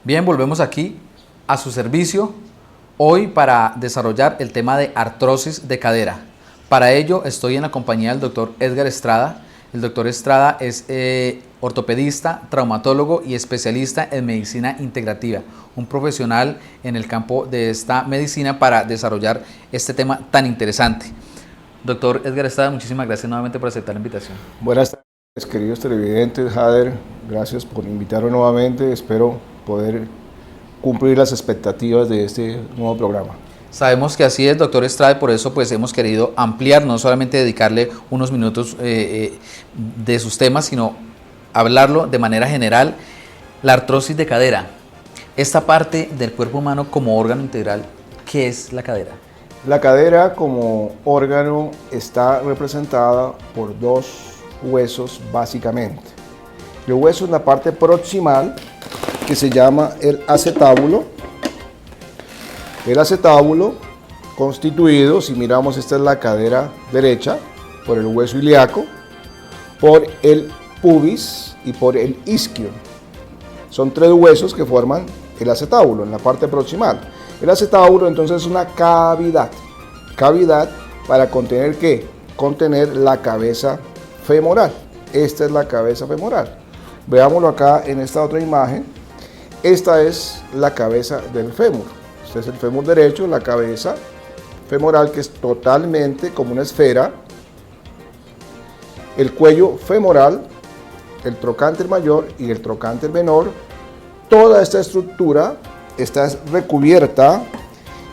Bien, volvemos aquí a su servicio hoy para desarrollar el tema de artrosis de cadera. Para ello estoy en la compañía del doctor Edgar Estrada. El doctor Estrada es ortopedista, traumatólogo y especialista en medicina integrativa, un profesional en el campo de esta medicina para desarrollar este tema tan interesante. Doctor Edgar Estrada, muchísimas gracias nuevamente por aceptar la invitación. Buenas tardes, queridos televidentes. Jader, gracias por invitarme nuevamente. Espero poder cumplir las expectativas de este nuevo programa. Sabemos que así es, doctor Estrada, y por eso pues hemos querido ampliar, no solamente dedicarle unos minutos de sus temas, sino hablarlo de manera general. La artrosis de cadera, esta parte del cuerpo humano como órgano integral, ¿qué es la cadera? La cadera como órgano está representada por dos huesos básicamente. El hueso en la parte proximal, que se llama el acetábulo. El acetábulo constituido, si miramos, esta es la cadera derecha, por el hueso ilíaco, por el pubis y por el isquio. Son tres huesos que forman el acetábulo en la parte proximal. El acetábulo entonces es una cavidad para contener ¿qué? Contener la cabeza femoral. Esta es la cabeza femoral. Veámoslo acá en esta otra imagen. Esta es la cabeza del fémur. Este es el fémur derecho, la cabeza femoral, que es totalmente como una esfera. El cuello femoral, el trocánter mayor y el trocánter menor. Toda esta estructura está recubierta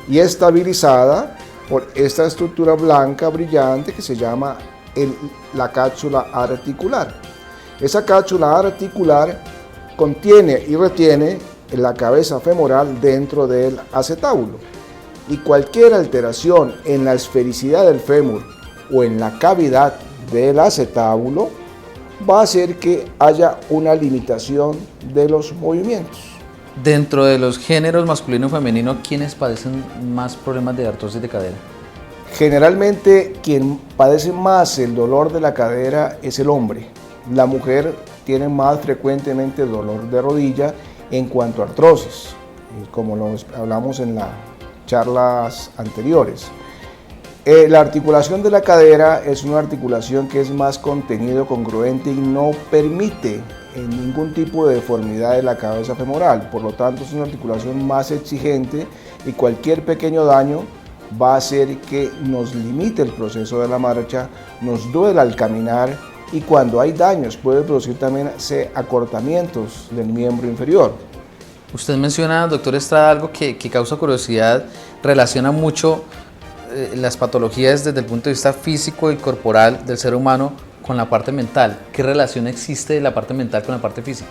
y estabilizada por esta estructura blanca brillante que se llama la cápsula articular. Esa cápsula articular contiene y retiene la cabeza femoral dentro del acetábulo, y cualquier alteración en la esfericidad del fémur o en la cavidad del acetábulo va a hacer que haya una limitación de los movimientos. Dentro de los géneros masculino y femenino, ¿quiénes padecen más problemas de artrosis de cadera? Generalmente quien padece más el dolor de la cadera es el hombre. La mujer tiene más frecuentemente dolor de rodilla en cuanto a artrosis, como lo hablamos en las charlas anteriores. La articulación de la cadera es una articulación que es más contenido, congruente y no permite ningún tipo de deformidad de la cabeza femoral. Por lo tanto, es una articulación más exigente y cualquier pequeño daño va a hacer que nos limite el proceso de la marcha, nos duela al caminar, y cuando hay daños puede producir también acortamientos del miembro inferior. Usted menciona, doctor Estrada, algo que causa curiosidad, relaciona mucho las patologías desde el punto de vista físico y corporal del ser humano con la parte mental. ¿Qué relación existe de la parte mental con la parte física?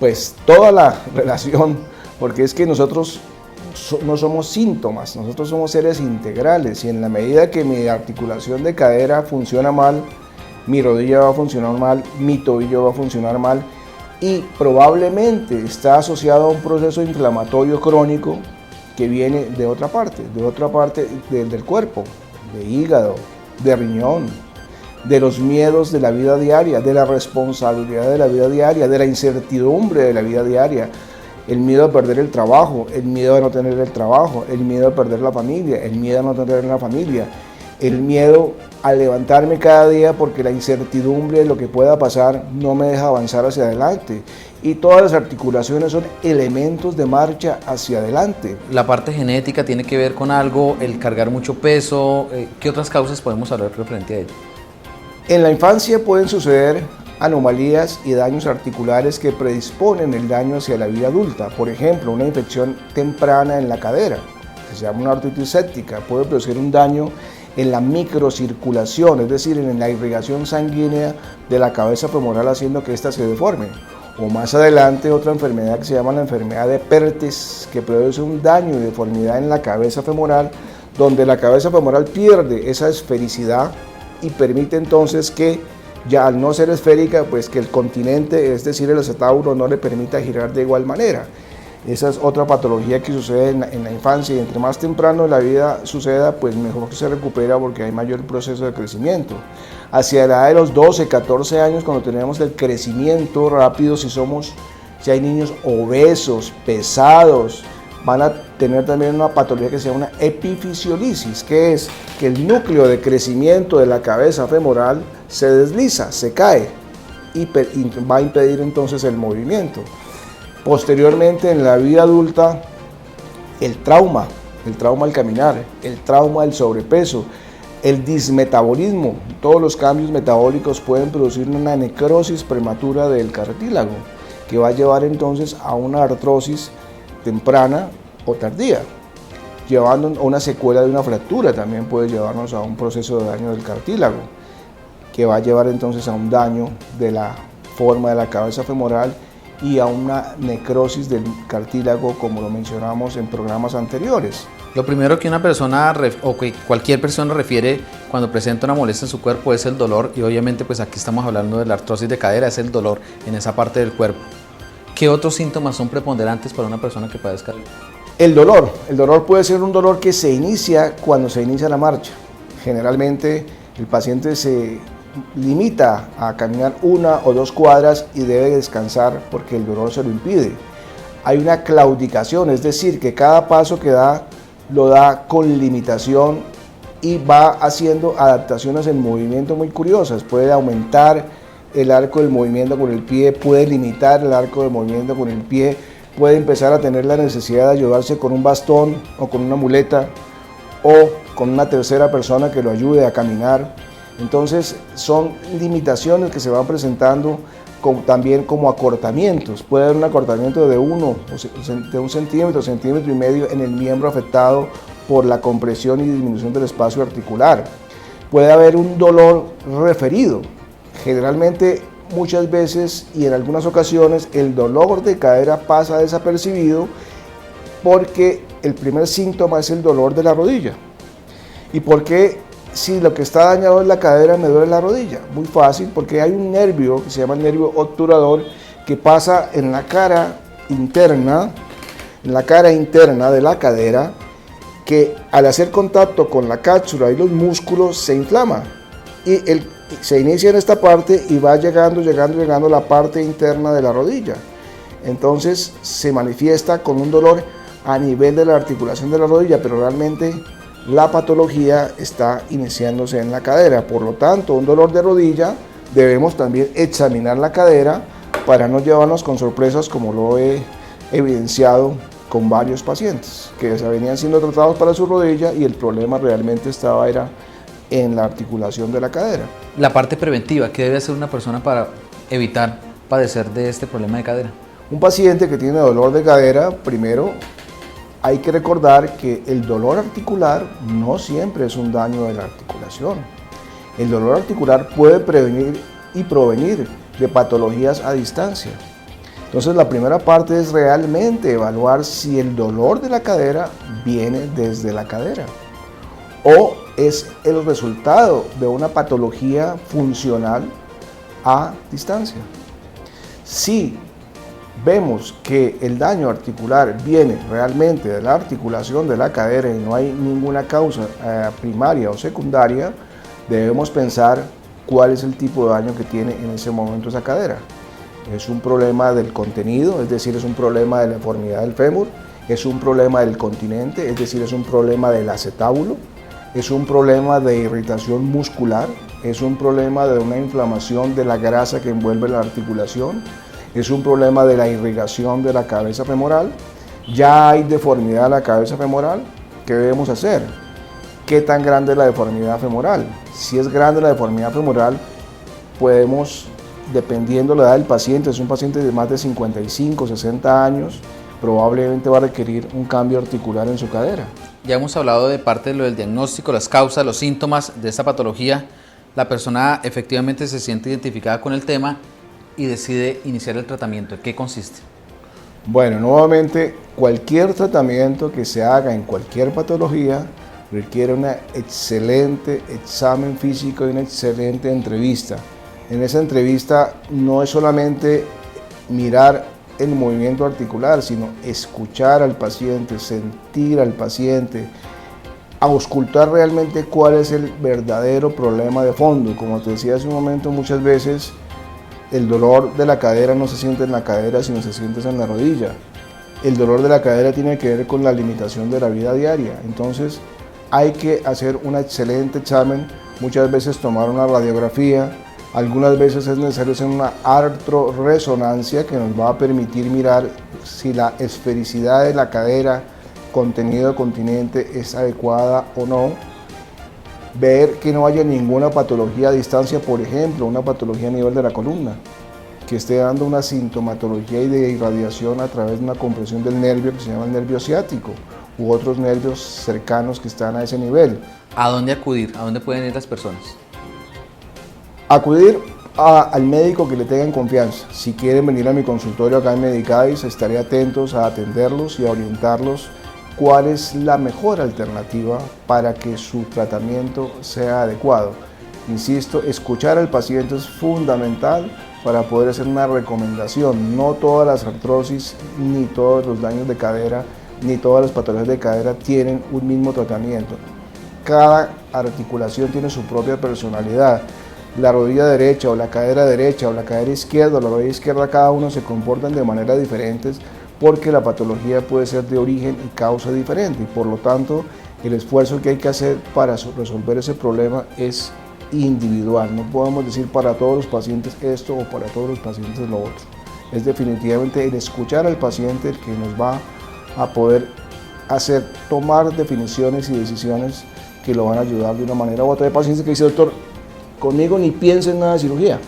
Pues toda la relación, porque es que nosotros no somos síntomas, nosotros somos seres integrales, y en la medida que mi articulación de cadera funciona mal, mi rodilla va a funcionar mal, mi tobillo va a funcionar mal, y probablemente está asociado a un proceso inflamatorio crónico que viene de otra parte del cuerpo, de hígado, de riñón, de los miedos de la vida diaria, de la responsabilidad de la vida diaria, de la incertidumbre de la vida diaria, el miedo a perder el trabajo, el miedo a no tener el trabajo, el miedo a perder la familia, el miedo a no tener la familia, el miedo a levantarme cada día porque la incertidumbre de lo que pueda pasar no me deja avanzar hacia adelante. Y todas las articulaciones son elementos de marcha hacia adelante. ¿La parte genética tiene que ver con algo, el cargar mucho peso? ¿Qué otras causas podemos hablar referente a ello? En la infancia pueden suceder anomalías y daños articulares que predisponen el daño hacia la vida adulta. Por ejemplo, una infección temprana en la cadera, que se llama una artritis séptica, puede producir un daño en la microcirculación, es decir, en la irrigación sanguínea de la cabeza femoral, haciendo que ésta se deforme. O más adelante otra enfermedad que se llama la enfermedad de Pertes, que produce un daño y deformidad en la cabeza femoral, donde la cabeza femoral pierde esa esfericidad y permite entonces que ya al no ser esférica, pues que el continente, es decir, el acetábulo, no le permita girar de igual manera. Esa es otra patología que sucede en la infancia, y entre más temprano en la vida suceda, pues mejor que se recupera porque hay mayor proceso de crecimiento. Hacia la edad de los 12, 14 años, cuando tenemos el crecimiento rápido, si somos si hay niños obesos, pesados, van a tener también una patología que se llama una epifisiolisis, que es que el núcleo de crecimiento de la cabeza femoral se desliza, se cae y va a impedir entonces el movimiento. Posteriormente, en la vida adulta, el trauma al caminar, el trauma del sobrepeso, el dismetabolismo, todos los cambios metabólicos pueden producir una necrosis prematura del cartílago, que va a llevar entonces a una artrosis temprana o tardía, llevando a una secuela de una fractura. También puede llevarnos a un proceso de daño del cartílago, que va a llevar entonces a un daño de la forma de la cabeza femoral y a una necrosis del cartílago, como lo mencionamos en programas anteriores. Lo primero que una persona o que cualquier persona refiere cuando presenta una molestia en su cuerpo es el dolor, y obviamente pues aquí estamos hablando de la artrosis de cadera, es el dolor en esa parte del cuerpo. ¿Qué otros síntomas son preponderantes para una persona que padezca? El dolor puede ser un dolor que se inicia cuando se inicia la marcha. Generalmente el paciente se limita a caminar 1 o 2 cuadras y debe descansar porque el dolor se lo impide. Hay una claudicación, es decir, que cada paso que da lo da con limitación y va haciendo adaptaciones en movimiento muy curiosas. Puede aumentar el arco del movimiento con el pie, puede limitar el arco de movimiento con el pie, puede empezar a tener la necesidad de ayudarse con un bastón o con una muleta o con una tercera persona que lo ayude a caminar. Entonces son limitaciones que se van presentando también como acortamientos. Puede haber un acortamiento de 1 centímetro, centímetro y medio en el miembro afectado por la compresión y disminución del espacio articular. Puede haber un dolor referido. Generalmente, muchas veces y en algunas ocasiones, el dolor de cadera pasa desapercibido porque el primer síntoma es el dolor de la rodilla. ¿Y por qué? Si lo que está dañado es la cadera, me duele la rodilla. Muy fácil, porque hay un nervio que se llama el nervio obturador que pasa en la cara interna de la cadera, que al hacer contacto con la cápsula y los músculos se inflama y se inicia en esta parte y va llegando a la parte interna de la rodilla. Entonces se manifiesta con un dolor a nivel de la articulación de la rodilla, pero realmente la patología está iniciándose en la cadera. Por lo tanto, un dolor de rodilla, debemos también examinar la cadera para no llevarnos con sorpresas, como lo he evidenciado con varios pacientes que se venían siendo tratados para su rodilla y el problema realmente era en la articulación de la cadera. La parte preventiva, ¿qué debe hacer una persona para evitar padecer de este problema de cadera? Un paciente que tiene dolor de cadera, primero hay que recordar que el dolor articular no siempre es un daño de la articulación. El dolor articular puede prevenir y provenir de patologías a distancia. Entonces la primera parte es realmente evaluar si el dolor de la cadera viene desde la cadera o es el resultado de una patología funcional a distancia. Si vemos que el daño articular viene realmente de la articulación de la cadera y no hay ninguna causa primaria o secundaria, debemos pensar cuál es el tipo de daño que tiene en ese momento esa cadera. ¿Es un problema del contenido, es decir, es un problema de la deformidad del fémur? ¿Es un problema del continente, es decir, es un problema del acetábulo? ¿Es un problema de irritación muscular? ¿Es un problema de una inflamación de la grasa que envuelve la articulación? ¿Es un problema de la irrigación de la cabeza femoral? ¿Ya hay deformidad de la cabeza femoral? ¿Qué debemos hacer? ¿Qué tan grande es la deformidad femoral? Si es grande la deformidad femoral, podemos, dependiendo de la edad del paciente, es un paciente de más de 55, 60 años, probablemente va a requerir un cambio articular en su cadera. Ya hemos hablado de parte de lo del diagnóstico, las causas, los síntomas de esta patología. La persona efectivamente se siente identificada con el tema y decide iniciar el tratamiento. ¿En qué consiste? Bueno, nuevamente, cualquier tratamiento que se haga en cualquier patología requiere un excelente examen físico y una excelente entrevista. En esa entrevista no es solamente mirar el movimiento articular, sino escuchar al paciente, sentir al paciente, auscultar realmente cuál es el verdadero problema de fondo. Como te decía hace un momento, muchas veces el dolor de la cadera no se siente en la cadera, sino se siente en la rodilla. El dolor de la cadera tiene que ver con la limitación de la vida diaria. Entonces hay que hacer un excelente examen, muchas veces tomar una radiografía, algunas veces es necesario hacer una artroresonancia que nos va a permitir mirar si la esfericidad de la cadera, contenido continente, es adecuada o no. Ver que no haya ninguna patología a distancia, por ejemplo, una patología a nivel de la columna, que esté dando una sintomatología y de irradiación a través de una compresión del nervio que se llama el nervio ciático u otros nervios cercanos que están a ese nivel. ¿A dónde acudir? ¿A dónde pueden ir las personas? Acudir al médico que le tengan confianza. Si quieren venir a mi consultorio acá en Medicadis, estaré atentos a atenderlos y a orientarlos cuál es la mejor alternativa para que su tratamiento sea adecuado. Insisto, escuchar al paciente es fundamental para poder hacer una recomendación. No todas las artrosis, ni todos los daños de cadera, ni todas las patologías de cadera tienen un mismo tratamiento. Cada articulación tiene su propia personalidad. La rodilla derecha o la cadera izquierda o la rodilla izquierda, cada uno se comportan de manera diferentes porque la patología puede ser de origen y causa diferente y por lo tanto el esfuerzo que hay que hacer para resolver ese problema es individual. No podemos decir para todos los pacientes esto o para todos los pacientes lo otro. Es definitivamente el escuchar al paciente el que nos va a poder hacer tomar definiciones y decisiones que lo van a ayudar de una manera u otra. Hay pacientes que dicen, doctor, conmigo ni piensa en nada de cirugía.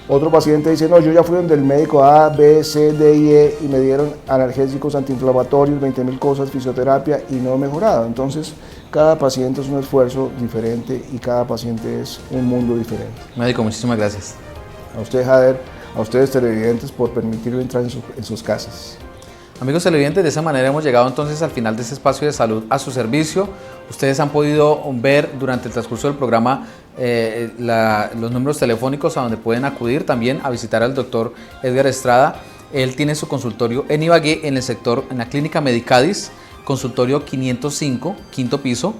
Otro paciente dice, no, yo ya fui donde el médico A, B, C, D y E y me dieron analgésicos, antiinflamatorios, 20.000 cosas, fisioterapia y no he mejorado. Entonces, cada paciente es un esfuerzo diferente y cada paciente es un mundo diferente. Médico, muchísimas gracias. A usted, Jader, a ustedes televidentes por permitirme entrar en sus casas. Amigos televidentes, de esa manera hemos llegado entonces al final de este espacio de salud a su servicio. Ustedes han podido ver durante el transcurso del programa los números telefónicos a donde pueden acudir también a visitar al doctor Edgar Estrada. Él tiene su consultorio en Ibagué, en el sector, en la clínica Medicadis, consultorio 505, quinto piso.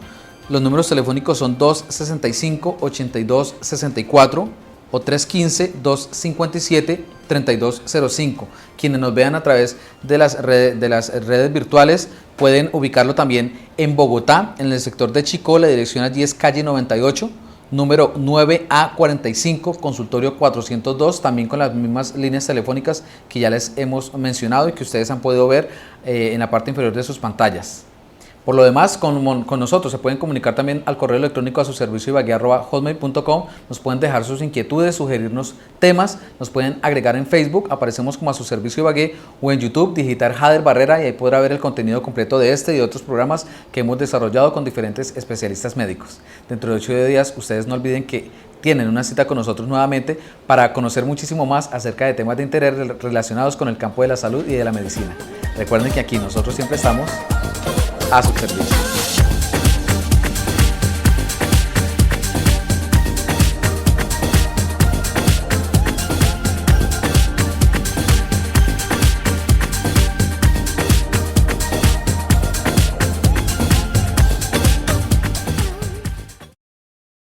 Los números telefónicos son 265-8264 o 315-257-3205. Quienes nos vean a través de las redes virtuales pueden ubicarlo también en Bogotá, en el sector de Chicó. La dirección allí es calle 98, número 9A45, consultorio 402, también con las mismas líneas telefónicas que ya les hemos mencionado y que ustedes han podido ver en la parte inferior de sus pantallas. Por lo demás, con nosotros se pueden comunicar también al correo electrónico a su servicio ibagué@hotmail.com. Nos pueden dejar sus inquietudes, sugerirnos temas, nos pueden agregar en Facebook, aparecemos como a su servicio Ibagué, o en YouTube, digitar Jader Barrera y ahí podrá ver el contenido completo de este y de otros programas que hemos desarrollado con diferentes especialistas médicos. Dentro de 8 días, ustedes no olviden que tienen una cita con nosotros nuevamente para conocer muchísimo más acerca de temas de interés relacionados con el campo de la salud y de la medicina. Recuerden que aquí nosotros siempre estamos a su servicio.